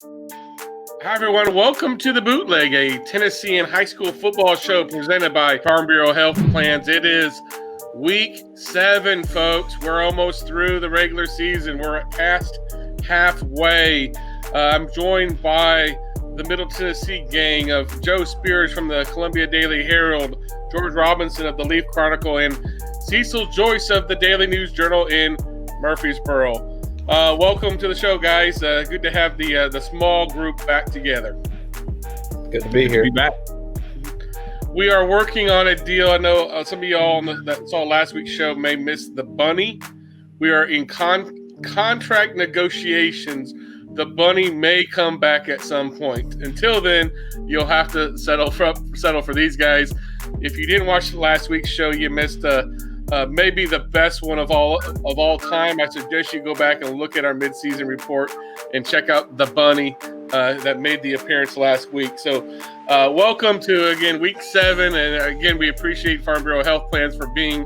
Hi, everyone. Welcome to the Bootleg, a Tennessee and high school football show presented by Farm Bureau Health Plans. It is week 7, folks. We're almost through the regular season. We're past halfway. I'm joined by the Middle Tennessee gang of Joe Spears from the Columbia Daily Herald, George Robinson of the Leaf Chronicle, and Cecil Joyce of the Daily News Journal in Murfreesboro. Welcome to the show, guys. Good to have the small group back together. Good to be here. Be back. We are working on a deal. I know some of y'all that saw last week's show may miss the bunny. We are in contract negotiations. The bunny may come back at some point. Until then, you'll have to settle for these guys. If you didn't watch last week's show, you missed maybe the best one of all time. I suggest you go back and look at our midseason report and check out the bunny that made the appearance last week. So welcome to, again, week 7. And again, we appreciate Farm Bureau Health Plans for being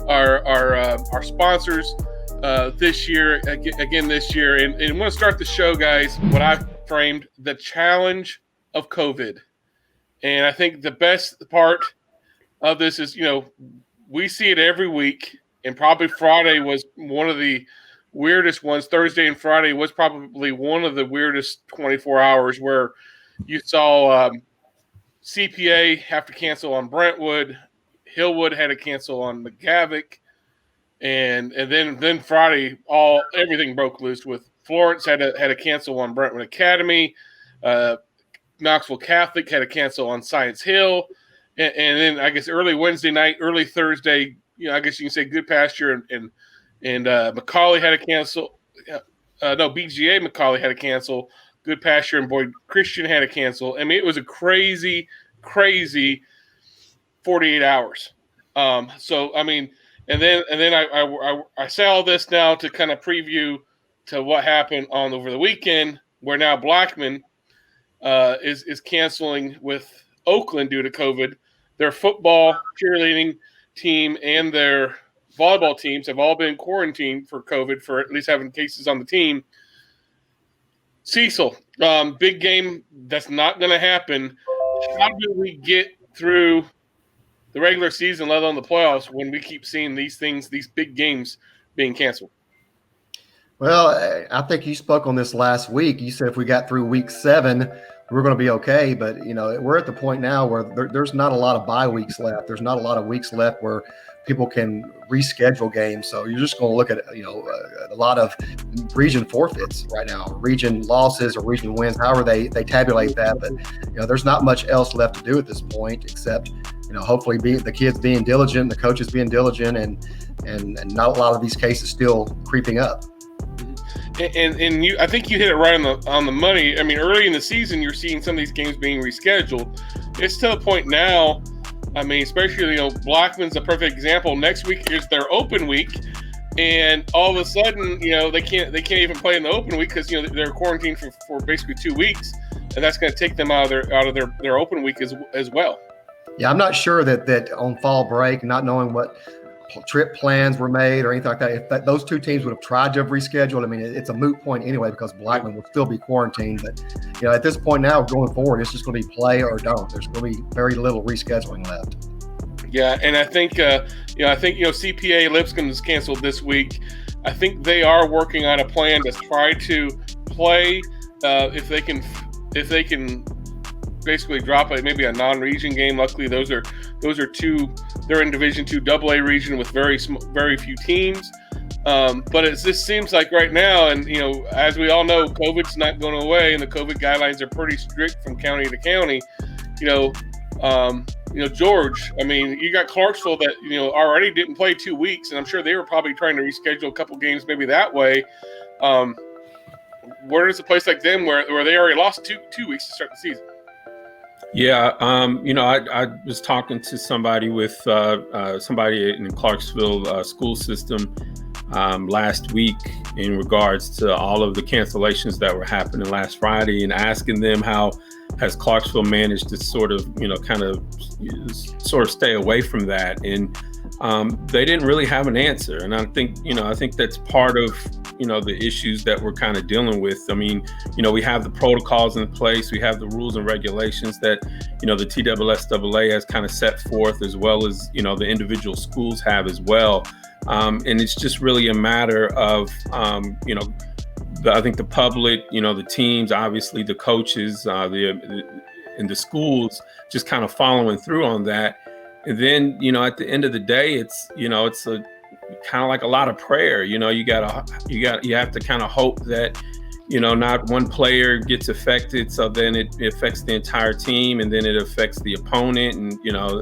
our sponsors this year, this year. And I want to start the show, guys, what I've framed the challenge of COVID. And I think the best part of this is, we see it every week, and probably Friday was one of the weirdest ones. Thursday and Friday was probably one of the weirdest 24 hours where you saw CPA have to cancel on Brentwood, Hillwood had to cancel on McGavick, and then Friday everything broke loose with Florence had to cancel on Brentwood Academy, Knoxville Catholic had to cancel on Science Hill. And then I guess early Wednesday night, early Thursday, I guess you can say Good Pasture and McCauley had to cancel. BGA McCauley had to cancel. Good Pasture and Boyd Christian had to cancel. I mean, it was a crazy 48 hours. And then I say all this now to kind of preview to what happened over the weekend, where now Blackman is canceling with Oakland due to COVID. Their football, cheerleading team, and their volleyball teams have all been quarantined for COVID, for at least having cases on the team. Cecil, big game that's not going to happen. How do we get through the regular season, let alone the playoffs, when we keep seeing these big games being canceled? Well, I think you spoke on this last week. You said if we got through week 7, we're going to be okay. But, we're at the point now where there's not a lot of bye weeks left. There's not a lot of weeks left where people can reschedule games. So you're just going to look at, a lot of region forfeits right now, region losses or region wins, however they tabulate that. But, there's not much else left to do at this point except, hopefully the kids being diligent, the coaches being diligent, and not a lot of these cases still creeping up. And I think you hit it right on the money. I mean, early in the season, you're seeing some of these games being rescheduled. It's to the point now. I mean, especially Blackman's a perfect example. Next week is their open week, and all of a sudden, they can't even play in the open week because they're quarantined for basically 2 weeks, and that's going to take them out of their open week as well. Yeah, I'm not sure that on fall break, not knowing what trip plans were made or anything like that, if those two teams would have tried to have rescheduled, I mean, it's a moot point anyway because Blackman will still be quarantined. But at this point now, going forward, it's just going to be play or don't. There's going to be very little rescheduling left. Yeah, and I think CPA Lipscomb is canceled this week. I think they are working on a plan to try to play if they can basically drop maybe a non-region game. Luckily, those are two. They're in Division II AA region with very few teams. But it just seems like right now, and as we all know, COVID's not going away, and the COVID guidelines are pretty strict from county to county. George, I mean, you got Clarksville that already didn't play 2 weeks, and I'm sure they were probably trying to reschedule a couple games maybe that way. Where is a place like them where they already lost two weeks to start the season? Yeah, I was talking to somebody with somebody in the Clarksville school system last week in regards to all of the cancellations that were happening last Friday, and asking them how has Clarksville managed to sort of stay away from that. And they didn't really have an answer. And I think that's part of the issues that we're kind of dealing with. I mean, we have the protocols in place, we have the rules and regulations that, the TSSAA has kind of set forth, as well as, the individual schools have as well. And it's just really a matter of, I think the public, the teams, obviously the coaches, and the schools just kind of following through on that. And then, at the end of the day, it's a kind of like a lot of prayer. You have to kind of hope that, not one player gets affected, so then it affects the entire team, and then it affects the opponent, and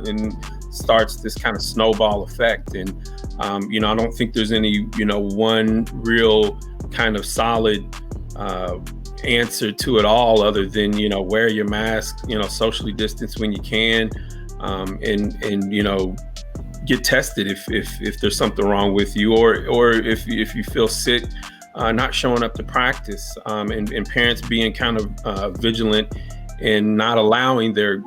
and starts this kind of snowball effect. And I don't think there's any one real kind of solid answer to it all, other than wear your mask, socially distance when you can, and get tested if there's something wrong with you, or if you feel sick, not showing up to practice, and parents being kind of vigilant and not allowing their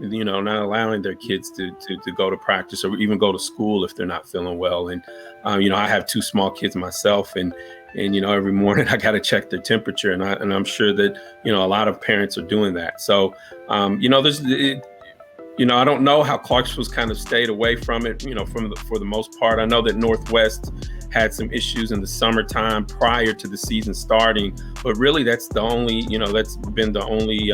kids to go to practice or even go to school if they're not feeling well. And I have 2 small kids myself, and every morning I got to check their temperature, and I'm sure that a lot of parents are doing that. So I don't know how Clarksville's kind of stayed away from it, for the most part. I know that Northwest had some issues in the summertime prior to the season starting, but really that's the only, that's been the only,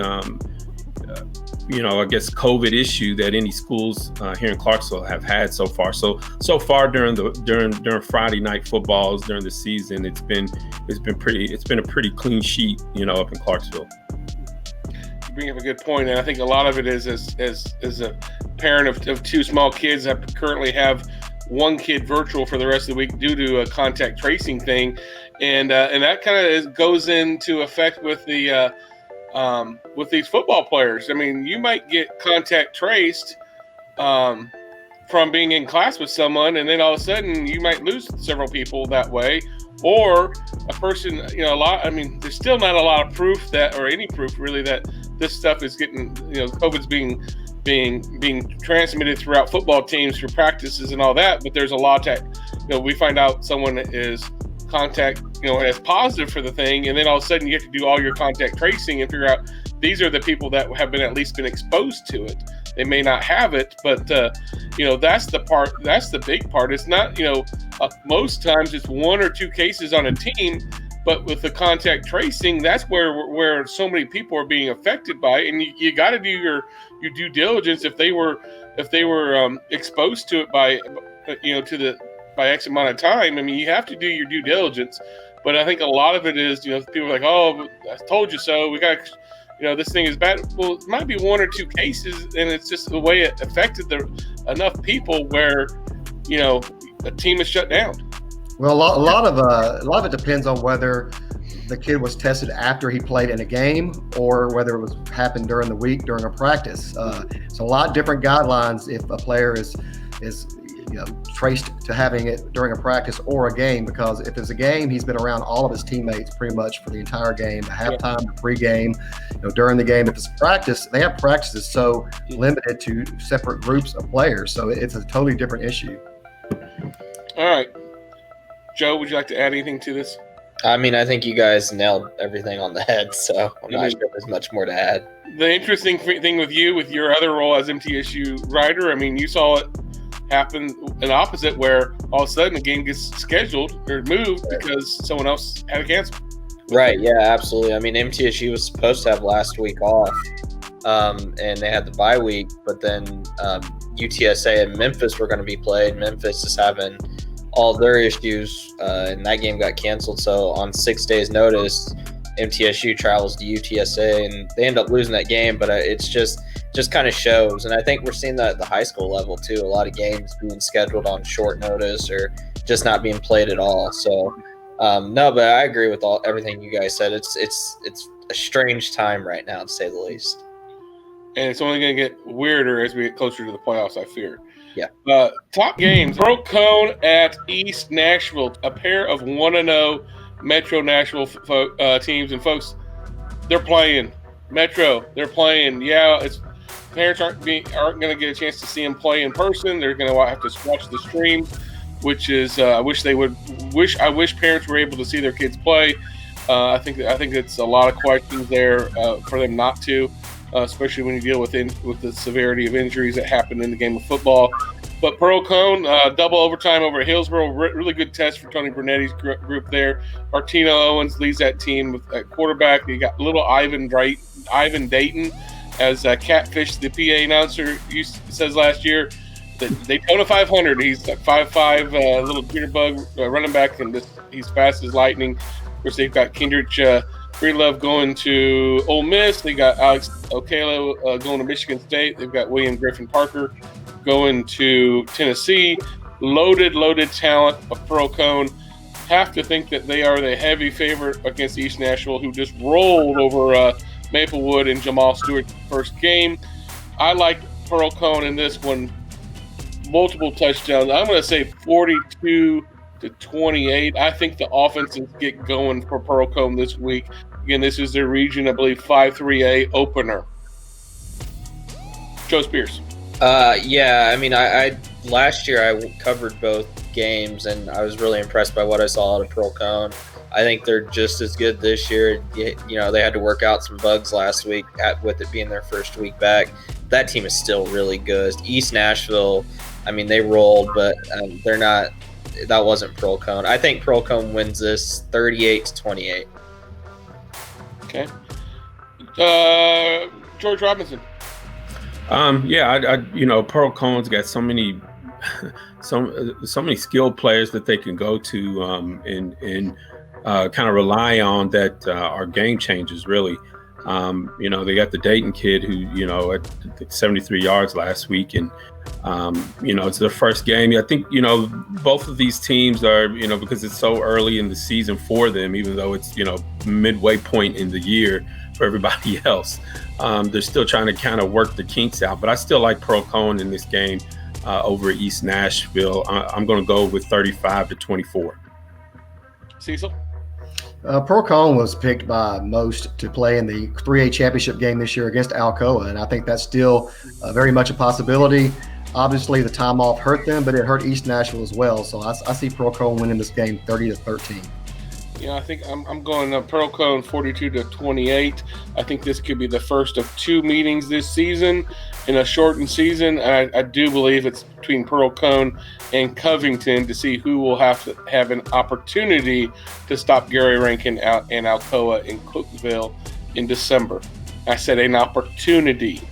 I guess COVID issue that any schools here in Clarksville have had so far. So far during Friday night footballs during the season, it's been a pretty clean sheet, up in Clarksville. You bring up a good point, and I think a lot of it is as a parent of 2 small kids, I currently have 1 kid virtual for the rest of the week due to a contact tracing thing, and that kind of goes into effect with the with these football players. I mean, you might get contact traced from being in class with someone, and then all of a sudden you might lose several people that way, or a person, there's still not a lot of proof or any proof really that this stuff is getting, COVID's being transmitted throughout football teams through practices and all that. But there's a lot that, we find out someone is contact, as positive for the thing, and then all of a sudden you have to do all your contact tracing and figure out these are the people that have been at least been exposed to it. They may not have it, but that's the big part. It's not, most times it's 1 or 2 cases on a team, but with the contact tracing, that's where so many people are being affected by it. And you got to do your due diligence if they were exposed to it by X amount of time. I mean, you have to do your due diligence. But I think a lot of it is, people are like, oh, I told you so. We got, this thing is bad. Well, it might be 1 or 2 cases, and it's just the way it affected enough people where, a team is shut down. Well, a lot of it depends on whether the kid was tested after he played in a game or whether it happened during the week during a practice. It's a lot different guidelines if a player is traced to having it during a practice or a game, because if it's a game, he's been around all of his teammates pretty much for the entire game, at halftime, the pregame, during the game. If it's practice, they have practices so limited to separate groups of players, so it's a totally different issue. All right. Joe, would you like to add anything to this? I mean, I think you guys nailed everything on the head, so I'm not sure there's much more to add. The interesting thing with your other role as MTSU writer, I mean, you saw it happen an opposite, where all of a sudden the game gets scheduled or moved because someone else had to cancel. Right, yeah, absolutely. I mean, MTSU was supposed to have last week off, and they had the bye week, but then UTSA and Memphis were going to be played. Memphis is having all their issues, and that game got canceled. So on 6 days' notice, MTSU travels to UTSA, and they end up losing that game. But it's just kind of shows, and I think we're seeing that at the high school level too. A lot of games being scheduled on short notice or just not being played at all. So no, but I agree with everything you guys said. It's a strange time right now, to say the least. And it's only going to get weirder as we get closer to the playoffs, I fear. Yeah. Top games. Broke Cone at East Nashville, a pair of 1-0 Metro Nashville teams. And folks, they're playing. Metro, they're playing. Yeah, parents aren't going to get a chance to see them play in person. They're going to have to watch the stream. which is I wish parents were able to see their kids play. I think it's a lot of questions there for them not to, especially when you deal with the severity of injuries that happen in the game of football. But Pearl Cone, double overtime over Hillsboro, really good test for Tony Brunetti's group there. Martino Owens leads that team at quarterback. You got little Ivan Dayton as Catfish, the PA announcer says last year. The Daytona 500, he's a 5'5", little Peter Bug running back, and he's fast as lightning. Of course, they've got Kendrick Breedlove going to Ole Miss. They got Alex Okelo going to Michigan State. They've got William Griffin Parker going to Tennessee. Loaded talent of Pearl Cone. Have to think that they are the heavy favorite against East Nashville, who just rolled over Maplewood in Jamal Stewart's first game. I like Pearl Cone in this one. Multiple touchdowns. I'm going to say 42-28. I think the offenses get going for Pearl Cone this week. Again, this is their region, I believe, 5-3A opener. Joe Spears. Yeah, I mean, I last year I covered both games, and I was really impressed by what I saw out of Pearl Cone. I think they're just as good this year. You know, they had to work out some bugs last week with it being their first week back. That team is still really good. East Nashville, I mean, they rolled, but they're not. That wasn't Pearl Cone. I think Pearl Cone wins this 38-28. Okay. George Robinson. Pearl Cone's got so many skilled players that they can go to and kind of rely on that are game changers, really. They got the Dayton kid who, at 73 yards last week, and it's their first game. I think, both of these teams are, because it's so early in the season for them, even though it's, midway point in the year for everybody else. They're still trying to kind of work the kinks out, but I still like Pearl Cone in this game over East Nashville. I'm going to go with 35-24. Cecil? Pearl Cone was picked by most to play in the 3A championship game this year against Alcoa, and I think that's still very much a possibility. Obviously, the time off hurt them, but it hurt East Nashville as well. So I see Pearl Cone winning this game 30-13. Yeah, I think I'm going Pearl Cone 42-28. I think this could be the first of two meetings this season in a shortened season. I do believe it's between Pearl Cone and Covington to see who will have an opportunity to stop Gary Rankin out in Alcoa in Cookeville in December. I said an opportunity.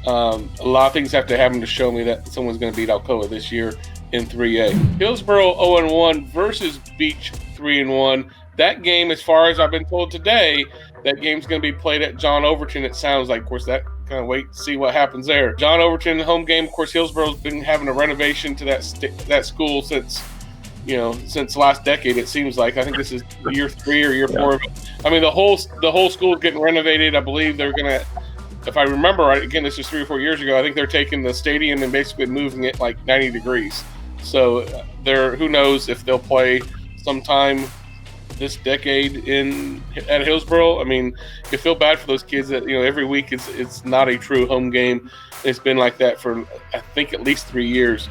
A lot of things have to happen to show me that someone's going to beat Alcoa this year in 3A. Hillsboro 0-1 versus Beach 3-1. That game, as far as I've been told today, that game's going to be played at John Overton, it sounds like. Of course, that kind of wait to see what happens there. John Overton, home game. Of course, Hillsboro's been having a renovation to that school since last decade, it seems like. I think this is year 3 or year 4. I mean, the whole school is getting renovated. I believe they're going to, if I remember right, again, this is 3 or 4 years ago, I think they're taking the stadium and basically moving it like 90 degrees. So who knows if they'll play sometime this decade at Hillsboro. I mean, you feel bad for those kids that, every week it's not a true home game. It's been like that for, I think, at least 3 years,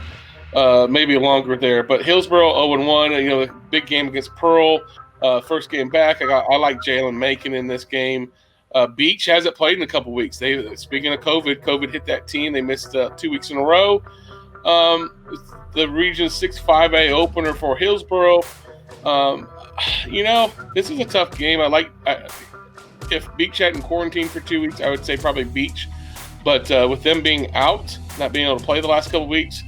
maybe longer there. But Hillsboro 0-1, the big game against Pearl, first game back. I like Jalen Macon in this game. Beach hasn't played in a couple weeks. Speaking of COVID hit that team. They missed 2 weeks in a row. The Region 6-5A opener for Hillsboro. This is a tough game. If Beach hadn't quarantined for 2 weeks, I would say probably Beach. But with them being out, not being able to play the last couple weeks,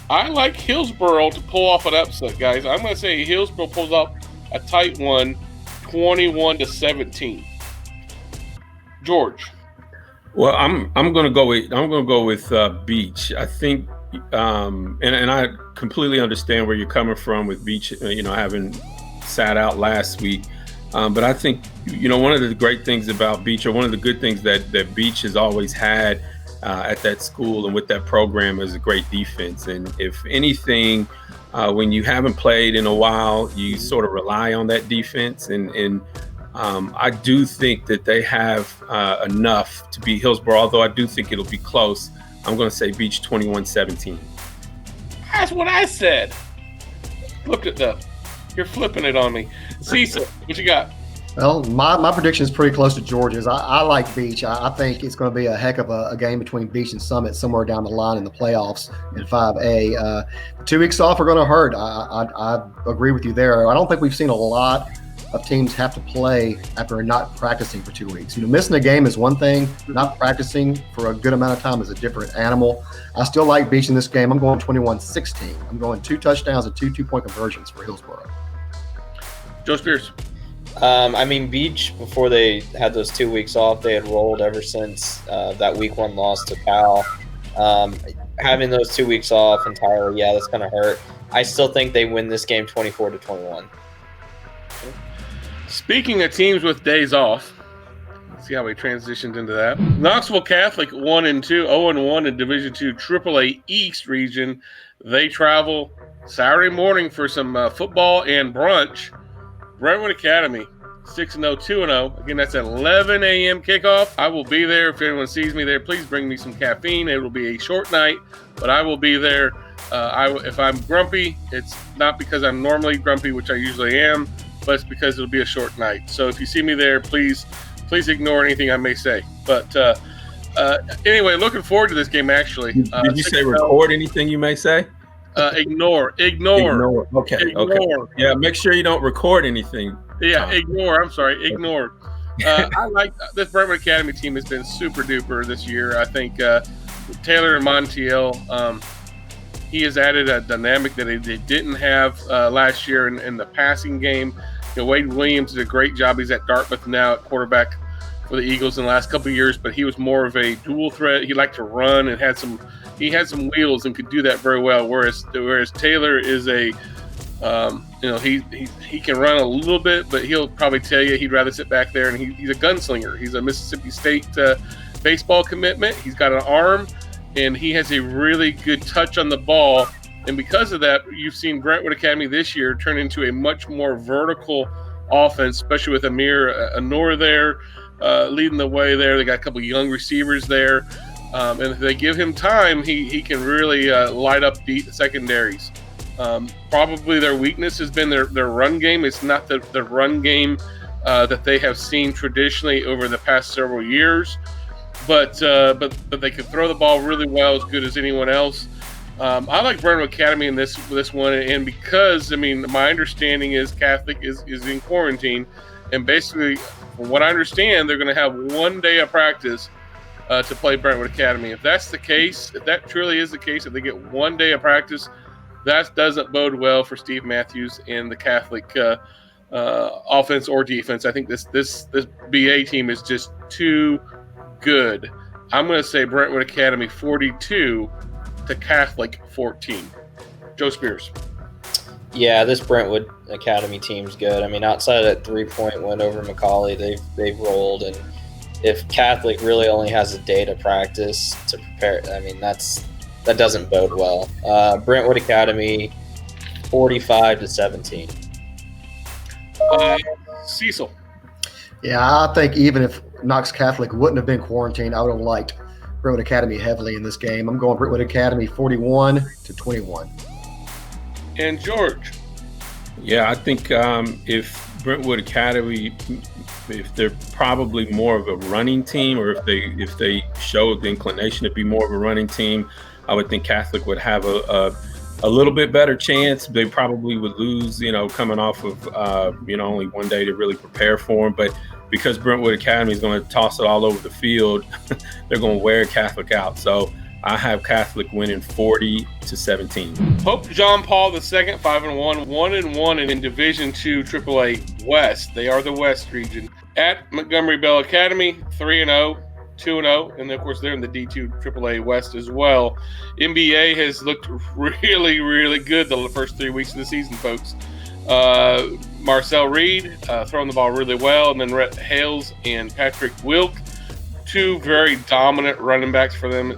I like Hillsboro to pull off an upset, guys. I'm going to say Hillsboro pulls up a tight one, 21-17. George. Well, I'm going to go with Beach. I think, and I completely understand where you're coming from with Beach. Having sat out last week, but I think one of the great things about Beach, or one of the good things that Beach has always had at that school and with that program, is a great defense. And if anything, when you haven't played in a while, you sort of rely on that defense. And I do think that they have enough to beat Hillsboro, although I do think it'll be close. I'm going to say Beach 21-17. That's what I said. flipped it though. You're flipping it on me. Cecil, what you got? Well, my prediction is pretty close to George's. I like Beach. I think it's going to be a heck of a game between Beach and Summit somewhere down the line in the playoffs in 5A. 2 weeks off are going to hurt. I agree with you there. I don't think we've seen a lot of teams have to play after not practicing for 2 weeks. Missing a game is one thing. Not practicing for a good amount of time is a different animal. I still like Beach in this game. I'm going 21-16. I'm going 2 touchdowns and 2 2-point conversions for Hillsboro. Joe Spears. Beach, before they had those 2 weeks off, they had rolled ever since that week 1 loss to Cal. Having those 2 weeks off entirely, that's going to hurt. I still think they win this game 24-21. Speaking of teams with days off, let's see how we transitioned into that. Knoxville Catholic 1-2, 0-1 in Division II AAA East region. They travel Saturday morning for some football and brunch. Brentwood Academy, 6-0, 2-0. Again, that's at 11 a.m. kickoff. I will be there. If anyone sees me there, please bring me some caffeine. It will be a short night, but I will be there. If I'm grumpy, it's not because I'm normally grumpy, which I usually am, but it's because it'll be a short night. So if you see me there, please ignore anything I may say. But anyway, looking forward to this game, actually. Did you say record anything you may say? Ignore. Okay. Ignore. Okay. Yeah, make sure you don't record anything. Yeah, ignore. I'm sorry, ignore. I like this Brentwood Academy team has been super duper this year. I think Taylor and Montiel, he has added a dynamic that they didn't have last year in the passing game. Wade Williams did a great job. He's at Dartmouth now at quarterback for the Eagles in the last couple of years, but he was more of a dual threat. He liked to run and had some wheels and could do that very well. Whereas Taylor is a he can run a little bit, but he'll probably tell you he'd rather sit back there, and he's a gunslinger. He's a Mississippi State baseball commitment. He's got an arm, and he has a really good touch on the ball. And because of that, you've seen Brentwood Academy this year turn into a much more vertical offense, especially with Amir Anor there leading the way there. They got a couple of young receivers there. And if they give him time, he can really light up the secondaries. Probably their weakness has been their run game. It's not the run game that they have seen traditionally over the past several years, but they can throw the ball really well, as good as anyone else. I like Brentwood Academy in this one, and because my understanding is Catholic is in quarantine, and basically, from what I understand, they're going to have 1 day of practice to play Brentwood Academy. If that's the case, if that truly is the case, if they get 1 day of practice, that doesn't bode well for Steve Matthews and the Catholic offense or defense. I think this BA team is just too good. I'm going to say Brentwood Academy 42 to Catholic 14. Joe Spears. Yeah, this Brentwood Academy team's good. Outside of that 3-point win over Macaulay, they've rolled, and if Catholic really only has a day to practice to prepare, that doesn't bode well. Brentwood Academy, 45 to 17. Cecil. Yeah, I think even if Knox Catholic wouldn't have been quarantined, I would have liked Brentwood Academy heavily in this game. I'm going Brentwood Academy 41 to 21. And George. Yeah, I think if Brentwood Academy, if they're probably more of a running team, or if they show the inclination to be more of a running team, I would think Catholic would have a little bit better chance. They probably would lose, coming off of only 1 day to really prepare for them. But because Brentwood Academy is going to toss it all over the field, they're going to wear Catholic out. So I have Catholic winning 40 to 17. Pope John Paul II, 5-1, 1-1 in Division II AAA West. They are the West region. At Montgomery Bell Academy, 3-0. 2-0, and of course they're in the D2 AAA West as well. NBA has looked really, really good the first 3 weeks of the season, folks. Marcel Reed throwing the ball really well, and then Rhett Hales and Patrick Wilk, two very dominant running backs for them.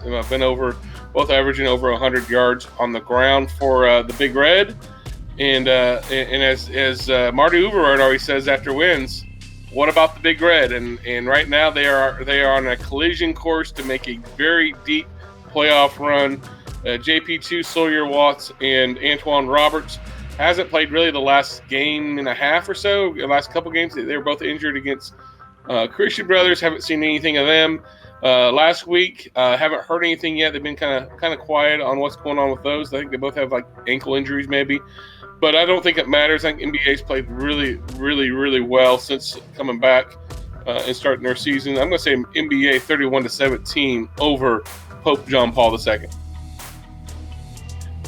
Both averaging over 100 yards on the ground for the Big Red. And as Marty Uberard always says after wins, what about the Big Red? And right now they are on a collision course to make a very deep playoff run. JP2, Sawyer Watts, and Antoine Roberts hasn't played really the last game and a half or so. The last couple games, they were both injured against Christian Brothers. Haven't seen anything of them. Last week, haven't heard anything yet. They've been kind of quiet on what's going on with those. I think they both have like ankle injuries maybe. But I don't think it matters. I think NBA's played really, really, really well since coming back and starting their season. I'm going to say NBA 31-17 over Pope John Paul II.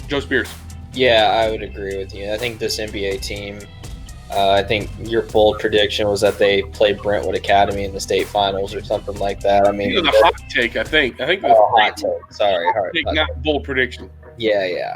Joe Spears. Yeah, I would agree with you. I think this NBA team, I think your bold prediction was that they played Brentwood Academy in the state finals or something like that. I mean, it was a hot take, I think. Hot take. Sorry. Hot take, not bold prediction. Yeah.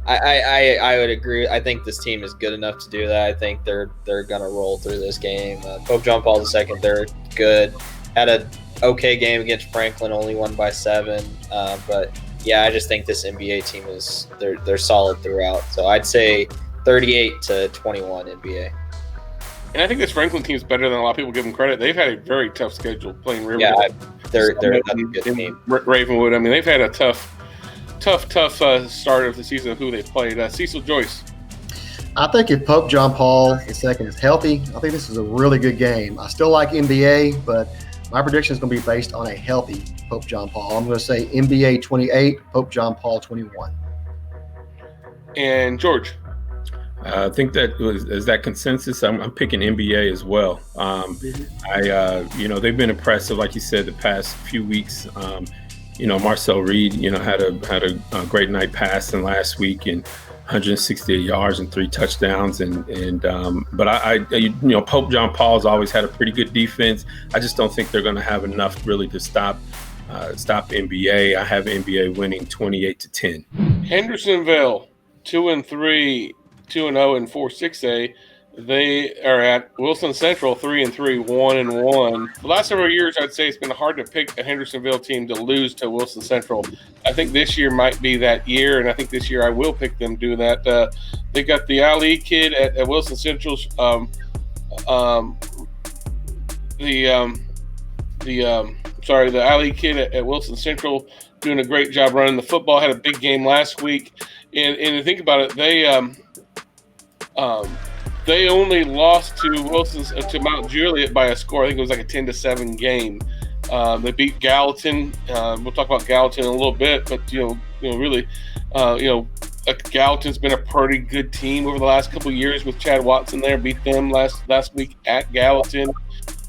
I would agree. I think this team is good enough to do that. I think they're gonna roll through this game. Pope John Paul II, they're good. Had a okay game against Franklin, only won by 7. But yeah, I just think this NBA team is they're solid throughout. So I'd say 38-21 NBA. And I think this Franklin team is better than a lot of people give them credit. They've had a very tough schedule playing River. Yeah, they're a good team. Ravenwood. I mean, they've had a tough start of the season of who they played. Cecil Joyce. I think if Pope John Paul II is healthy, I think this is a really good game. I still like NBA, but my prediction is going to be based on a healthy Pope John Paul. I'm going to say NBA 28, Pope John Paul 21. And George. I think that is that consensus. I'm picking NBA as well. They've been impressive, like you said, the past few weeks. Marcel Reed, had a great night passing last week and 168 yards and 3 touchdowns. But Pope John Paul's always had a pretty good defense. I just don't think they're going to have enough really to stop NBA. I have NBA winning 28-10. Hendersonville 2-3, 2-0 and 4-6A. They are at Wilson Central 3-3, 1-1. The last several years, I'd say it's been hard to pick a Hendersonville team to lose to Wilson Central. I think this year might be that year, and I think this year I will pick them to do that. They got the Ali kid at Wilson Central. The Ali kid at Wilson Central doing a great job running the football. Had a big game last week, and to think about it, they only lost to Mount Juliet by a score. I think it was like a 10-7 game. They beat Gallatin. We'll talk about Gallatin in a little bit, but Gallatin's been a pretty good team over the last couple of years with Chad Watson there. Beat them last week at Gallatin.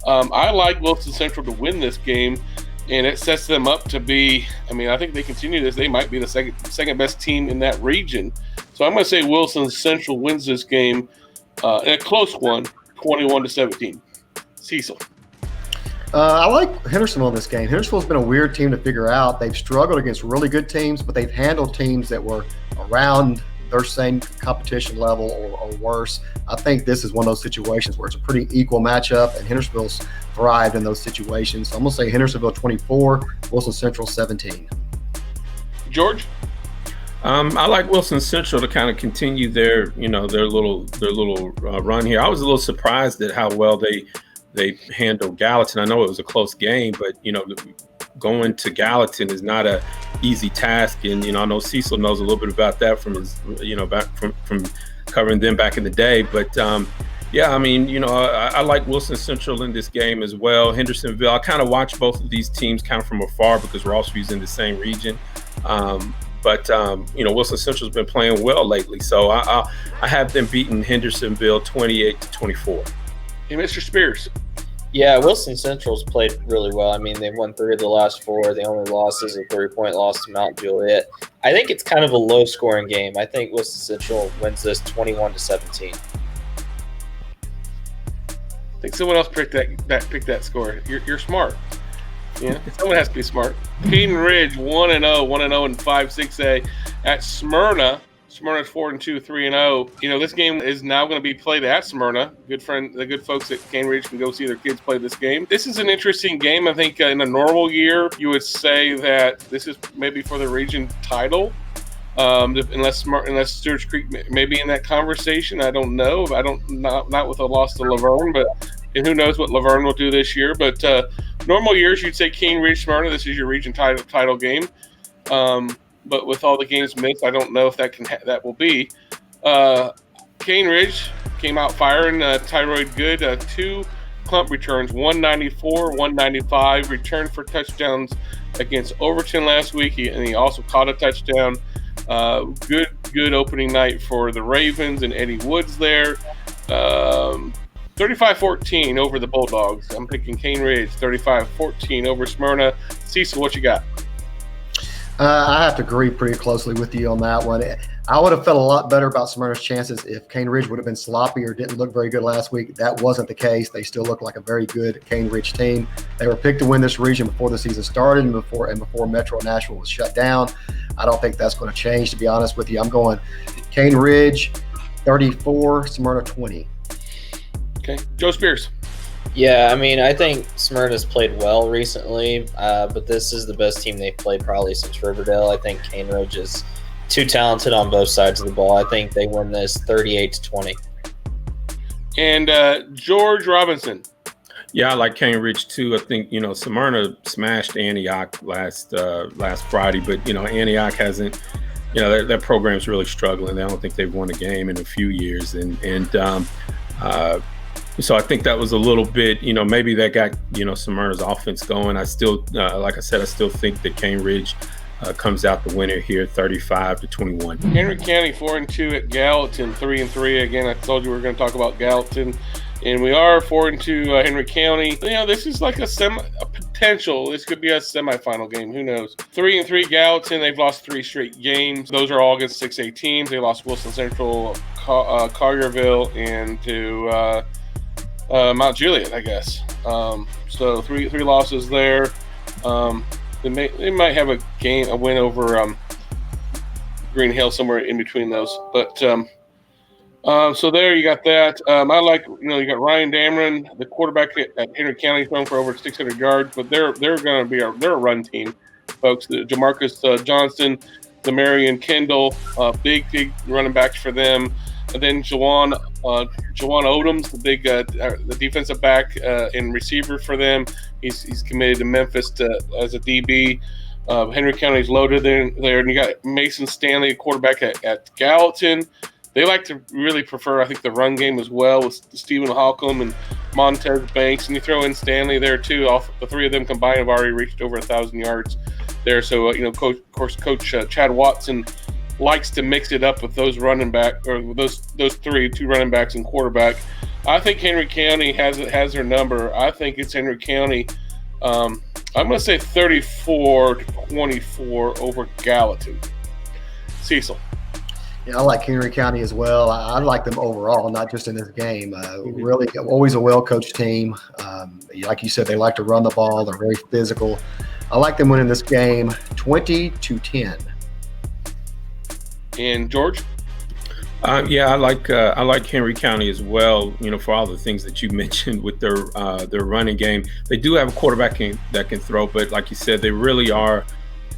I like Wilson Central to win this game, and it sets them up to be. I mean, I think they continue this. They might be the second best team in that region. So I'm going to say Wilson Central wins this game. In a close one, 21-17. Cecil. I like Hendersonville in this game. Hendersonville's been a weird team to figure out. They've struggled against really good teams, but they've handled teams that were around their same competition level or worse. I think this is one of those situations where it's a pretty equal matchup, and Hendersonville's thrived in those situations. So I'm going to say Hendersonville 24, Wilson Central 17. George? I like Wilson Central to kind of continue their little run here. I was a little surprised at how well they handled Gallatin. I know it was a close game, but going to Gallatin is not a easy task, and I know Cecil knows a little bit about that from his back from covering them back in the day. But I like Wilson Central in this game as well. Hendersonville, I kind of watch both of these teams kind of from afar because we're also using the same region. But Wilson Central's been playing well lately, so I have them beating Hendersonville 28-24. Hey, Mr. Spears. Yeah, Wilson Central's played really well. I mean, they've won 3 of the last 4. The only loss is a 3-point loss to Mount Juliet. I think it's kind of a low-scoring game. I think Wilson Central wins this 21-17. I think someone else picked that score. You're smart. Yeah, someone has to be smart. Keaton Ridge 1-0 and 5-6A at Smyrna. Smyrna's 4-2, 3-0. This game is now going to be played at Smyrna. The good folks at Cane Ridge can go see their kids play this game. This is an interesting game. I think in a normal year, you would say that this is maybe for the region title. Unless Stewart's Creek may be in that conversation. I don't know. Not with a loss to Laverne, and who knows what Laverne will do this year. But normal years, you'd say Cane Ridge, Smyrna. This is your region title game. But with all the games missed, I don't know if that will be. Cane Ridge came out firing. Thyroid Good, 2 clump returns, 194, 195, returned for touchdowns against Overton last week, and he also caught a touchdown. Good opening night for the Ravens and Eddie Woods there. 35-14 over the Bulldogs. I'm picking Cane Ridge. 35-14 over Smyrna. Cecil, what you got? I have to agree pretty closely with you on that one. I would have felt a lot better about Smyrna's chances if Cane Ridge would have been sloppy or didn't look very good last week. That wasn't the case. They still look like a very good Cane Ridge team. They were picked to win this region before the season started and before Metro Nashville was shut down. I don't think that's going to change, to be honest with you. I'm going Cane Ridge 34, Smyrna 20. Okay. Joe Spears. Yeah, I mean, I think Smyrna's played well recently, but this is the best team they've played probably since Riverdale. I think Cane Ridge is too talented on both sides of the ball. I think they win this 38-20. And George Robinson. Yeah, I like Cane Ridge too. I think, Smyrna smashed Antioch last Friday, but, Antioch hasn't, their program's really struggling. I don't think they've won a game in a few years. So I think that was a little bit, maybe that got, Smyrna's offense going. I still, like I said, I still think that Cane Ridge comes out the winner here, 35-21. Henry County 4-2 at Gallatin, 3-3. Again, I told you we were going to talk about Gallatin, and we are 4-2 Henry County. This is like a potential. This could be a semifinal game. Who knows? 3-3 Gallatin. They've lost 3 straight games. Those are all against 6A teams. They lost Wilson Central, Collierville, and to Mount Juliet, I guess. So three losses there. They might have a win over Green Hill, somewhere in between those. But so there you got that. I like, you got Ryan Dameron, the quarterback at Henry County, thrown for over 600 yards. But they're going to be they're a run team, folks. Jamarcus Johnson, Demarion Kendall, big running backs for them. And then Jawan Odoms, the defensive back and receiver for them. He's committed to Memphis as a DB. Henry County's loaded there. And you got Mason Stanley, a quarterback at Gallatin. They like to really prefer, I think, the run game as well with Stephen Holcomb and Montez Banks. And you throw in Stanley there, too. The 3 of them combined have already reached over 1,000 yards there. So, Coach Chad Watson likes to mix it up with those running back, or those 2 running backs and quarterback. I think Henry County has their number. I think it's Henry County. I'm going to say 34-24 over Gallatin. Cecil. Yeah, I like Henry County as well. I like them overall, not just in this game. Really, always a well-coached team. Like you said, they like to run the ball. They're very physical. I like them winning this game 20-10. And George? Yeah, I like Henry County as well. For all the things that you mentioned with their running game, they do have a quarterback that can throw, but like you said, they really are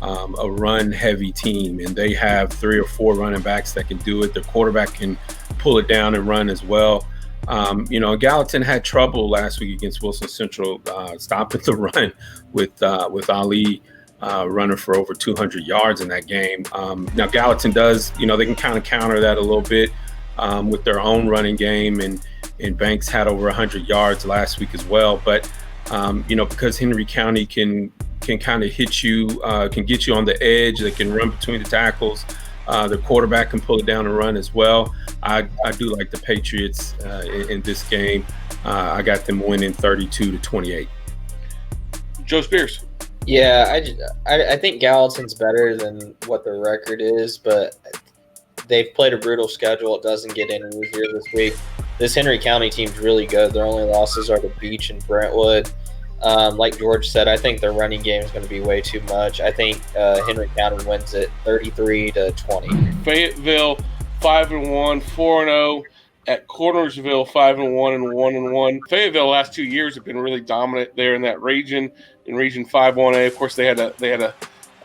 a run-heavy team, and they have 3 or 4 running backs that can do it. The quarterback can pull it down and run as well. Gallatin had trouble last week against Wilson Central stopping the run with Ali. Running for over 200 yards in that game. Now Gallatin does, they can kind of counter that a little bit with their own running game, and Banks had over 100 yards last week as well. But because Henry County can kind of hit you, can get you on the edge, they can run between the tackles. The quarterback can pull it down and run as well. I do like the Patriots in this game. I got them winning 32-28. Joe Spears. Yeah, I think Gallatin's better than what their record is, but they've played a brutal schedule. It doesn't get any easier this week. This Henry County team's really good. Their only losses are to Beach and Brentwood. Like George said, I think their running game is going to be way too much. I think Henry County wins it 33-20. Fayetteville 5-1, 4-0. At Cornersville, 5-1 and 1-1. Fayetteville, the last 2 years have been really dominant there in that region. In Region 5-1A, of course, they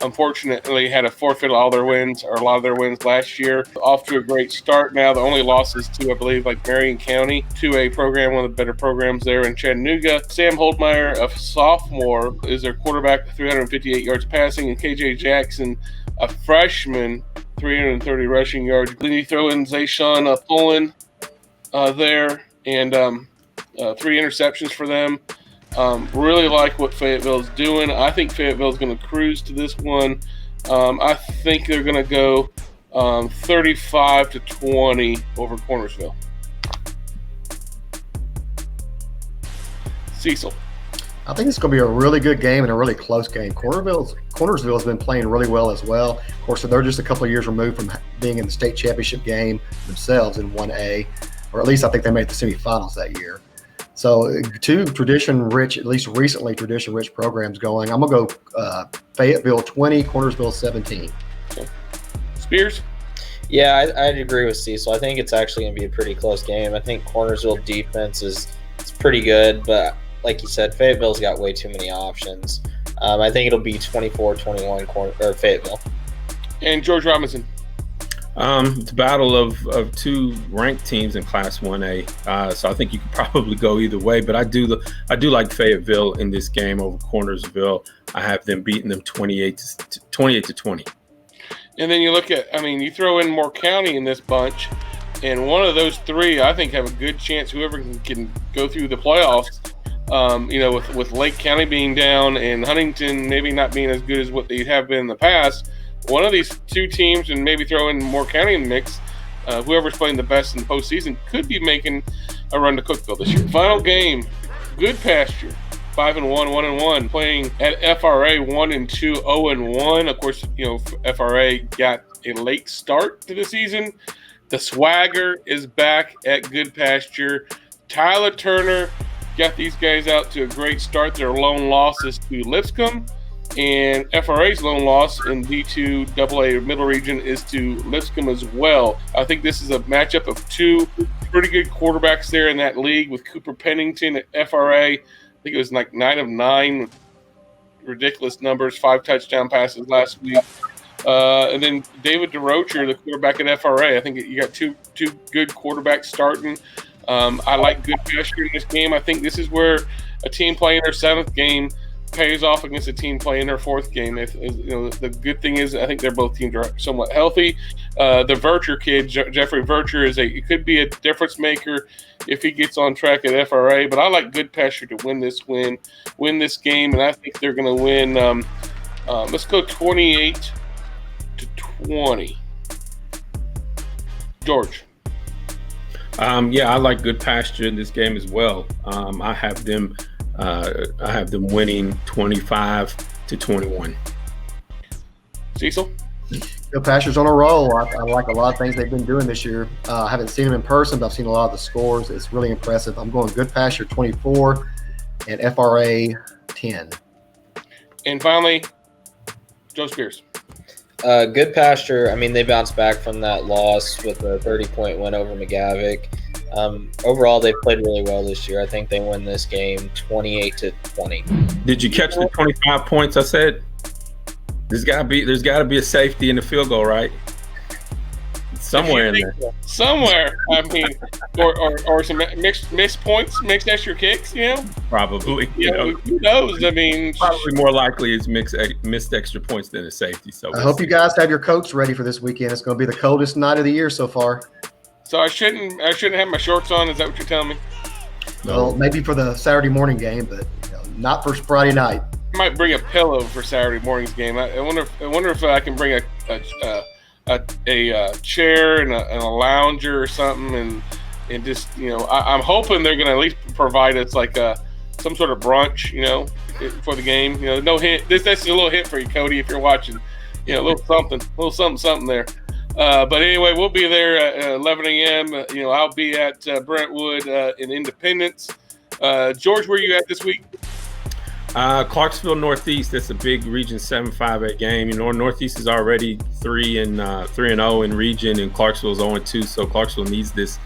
unfortunately had to forfeit all their wins, or a lot of their wins last year. Off to a great start now. The only losses to, I believe, like Marion County, 2A program, one of the better programs there in Chattanooga. Sam Holdmeyer, a sophomore, is their quarterback, 358 yards passing, and KJ Jackson, a freshman, 330 rushing yards. Then you throw in Zayshawn Pullen there, and 3 interceptions for them. Really like what Fayetteville's doing. I think Fayetteville's going to cruise to this one. I think they're going to go 35-20 over Cornersville. Cecil. I think it's going to be a really good game and a really close game. Cornersville has been playing really well as well. Of course, they're just a couple of years removed from being in the state championship game themselves in 1A, or at least I think they made the semifinals that year. So 2 tradition-rich, at least recently tradition-rich programs going. I'm going to go Fayetteville 20, Cornersville 17. Okay. Spears? Yeah, I'd agree with Cecil. I think it's actually going to be a pretty close game. I think Cornersville defense is pretty good, but like you said, Fayetteville's got way too many options. I think it'll be 24-21 Fayetteville. And George Robinson? It's a battle of 2 ranked teams in Class 1A, so I think you could probably go either way. But I do like Fayetteville in this game over Cornersville. I have them beating them 28-20. And then you look at, you throw in Moore County in this bunch, and one of those 3 I think have a good chance. Whoever can go through the playoffs. With Lake County being down and Huntington maybe not being as good as what they have been in the past. One of these 2 teams, and maybe throw in Moore County in the mix, whoever's playing the best in the postseason could be making a run to Cookeville this year. Final game, Good Pasture, 5-1, 1-1, playing at FRA 1-2, 0-1. Of course, FRA got a late start to the season. The swagger is back at Good Pasture. Tyler Turner got these guys out to a great start. Their lone loss is to Lipscomb. And FRA's lone loss in D2 AA Middle Region is to Lipscomb as well. I think this is a matchup of 2 pretty good quarterbacks there in that league, with Cooper Pennington at FRA. I think it was like 9 of 9, ridiculous numbers, 5 touchdown passes last week. And then David DeRocher, the quarterback at FRA. I think you got two good quarterbacks starting. I like Good Pasture in this game. I think this is where a team playing their 7th game pays off against a team playing their 4th game. The good thing is I think both teams are somewhat healthy. The Vercher kid, Jeffrey Vercher, it could be a difference maker if he gets on track at FRA. But I like Good Pasture to win this game, and I think they're going to win. Let's go 28-20. George. I like Good Pasture in this game as well. I have them winning 25-21. Cecil? Good Pasture's on a roll. I like a lot of things they've been doing this year. I haven't seen them in person, but I've seen a lot of the scores. It's really impressive. I'm going Good Pasture 24 and FRA 10. And finally, Joe Spears. Good Pasture. They bounced back from that loss with a 30-point win over McGavick. Overall, they've played really well this year. I think they win this game 28-20. Did you catch the 25 points I said? There's got to be a safety in the field goal, right? Somewhere in there. Somewhere. Or some missed points, mixed extra kicks, Probably. Who knows? Probably more likely it's missed extra points than a safety. So I hope you guys have your coats ready for this weekend. It's going to be the coldest night of the year so far. So I shouldn't have my shorts on. Is that what you're telling me? Well, maybe for the Saturday morning game, but not for Friday night. I might bring a pillow for Saturday morning's game. I wonder if I can bring a chair and a lounger or something, and just I'm hoping they're going to at least provide us like some sort of brunch, for the game. No hint. That's a little hint for you, Cody, if you're watching. A little something there. But anyway, we'll be there at 11 a.m. I'll be at Brentwood in Independence. George, where are you at this week? Clarksville Northeast. That's a big Region 7 5A game. Northeast is already 3-0 in region, and Clarksville's 0-2. So Clarksville needs this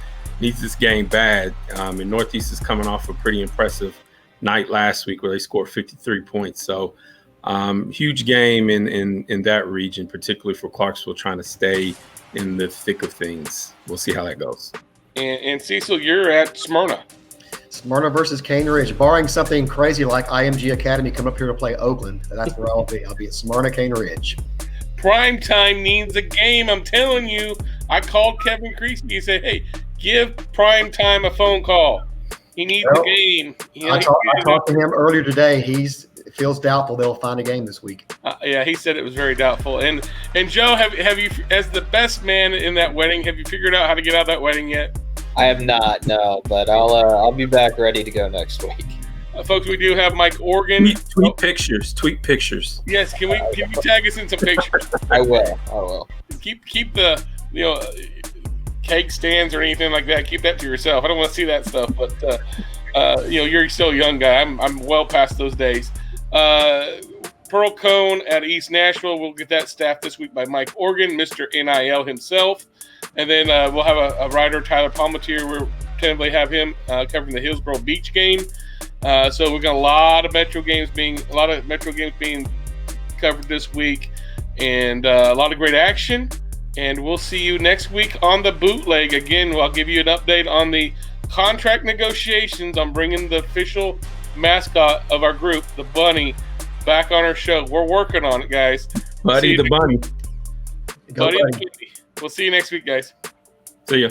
game bad. And Northeast is coming off a pretty impressive night last week where they scored 53 points. So huge game in that region, particularly for Clarksville, trying to stay in the thick of things. We'll see how that goes. And Cecil, you're at Smyrna. Smyrna versus Cane Ridge. Barring something crazy like IMG Academy come up here to play Oakland, that's where I'll be. I'll be at Smyrna, Cane Ridge. Primetime needs a game. I'm telling you. I called Kevin Creasy. He said, hey, give Primetime a phone call. He needs a game. I talked to him earlier today. He feels doubtful they'll find a game this week. Yeah, he said it was very doubtful. And Joe, have you, as the best man in that wedding, have you figured out how to get out of that wedding yet? I have not, no, but I'll be back ready to go next week. Folks, we do have Mike Organ. Tweet pictures. Yes, can you tag us in some pictures? I will. Keep the cake stands or anything like that. Keep that to yourself. I don't want to see that stuff. But you're still a young guy. I'm well past those days. Pearl Cone at East Nashville. We'll get that staffed this week by Mike Organ, Mr. NIL himself, and then we'll have a writer, Tyler Palmatier. We'll tentatively have him covering the Hillsboro Beach game. So we've got a lot of Metro games being covered this week, and a lot of great action. And we'll see you next week on the Bootleg. Again, I'll give you an update on the contract negotiations. I'm bringing the official mascot of our group, the Bunny, back on our show. We're working on it, guys. Buddy the Bunny. Buddy. We'll see you next week, guys. See ya.